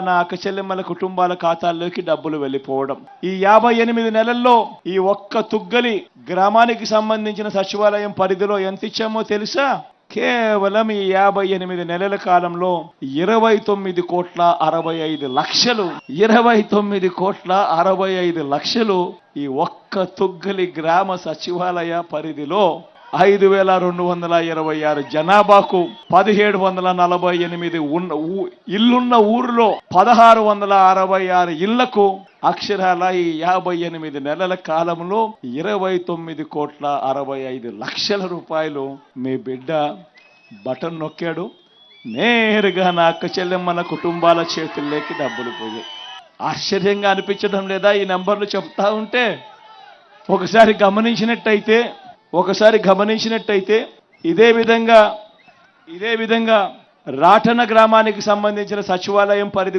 నా అక్కచెల్లెమ్మల కుటుంబాల ఖాతాల్లోకి డబ్బులు వెళ్ళిపోవడం. ఈ 58 నెలల్లో ఈ ఒక్క తుగ్గలి గ్రామానికి సంబంధించిన సచివాలయం పరిధిలో ఎంత ఇచ్చామో తెలుసా? కేవలం ఈ 58 నెలల కాలంలో 29,65,00,000 29,65,00,000 ఈ ఒక్క తుగ్గలి గ్రామ సచివాలయ పరిధిలో 5,226 జనాభాకు 1,748 ఇల్లున్న ఊరిలో 1,666 ఇళ్లకు అక్షరాల ఈ 58 నెలల కాలంలో 29,65,00,000 రూపాయలు మీ బిడ్డ బటన్ నొక్కాడు. నేరుగా నా అక్క చెల్లెమ్మల కుటుంబాల చేతుల్లోకి డబ్బులు పోయాయి. ఆశ్చర్యంగా అనిపించడం లేదా ఈ నంబర్లు చెప్తా ఉంటే? ఒకసారి గమనించినట్టయితే ఇదే విధంగా రాటన గ్రామానికి సంబంధించిన సచివాలయం పరిధి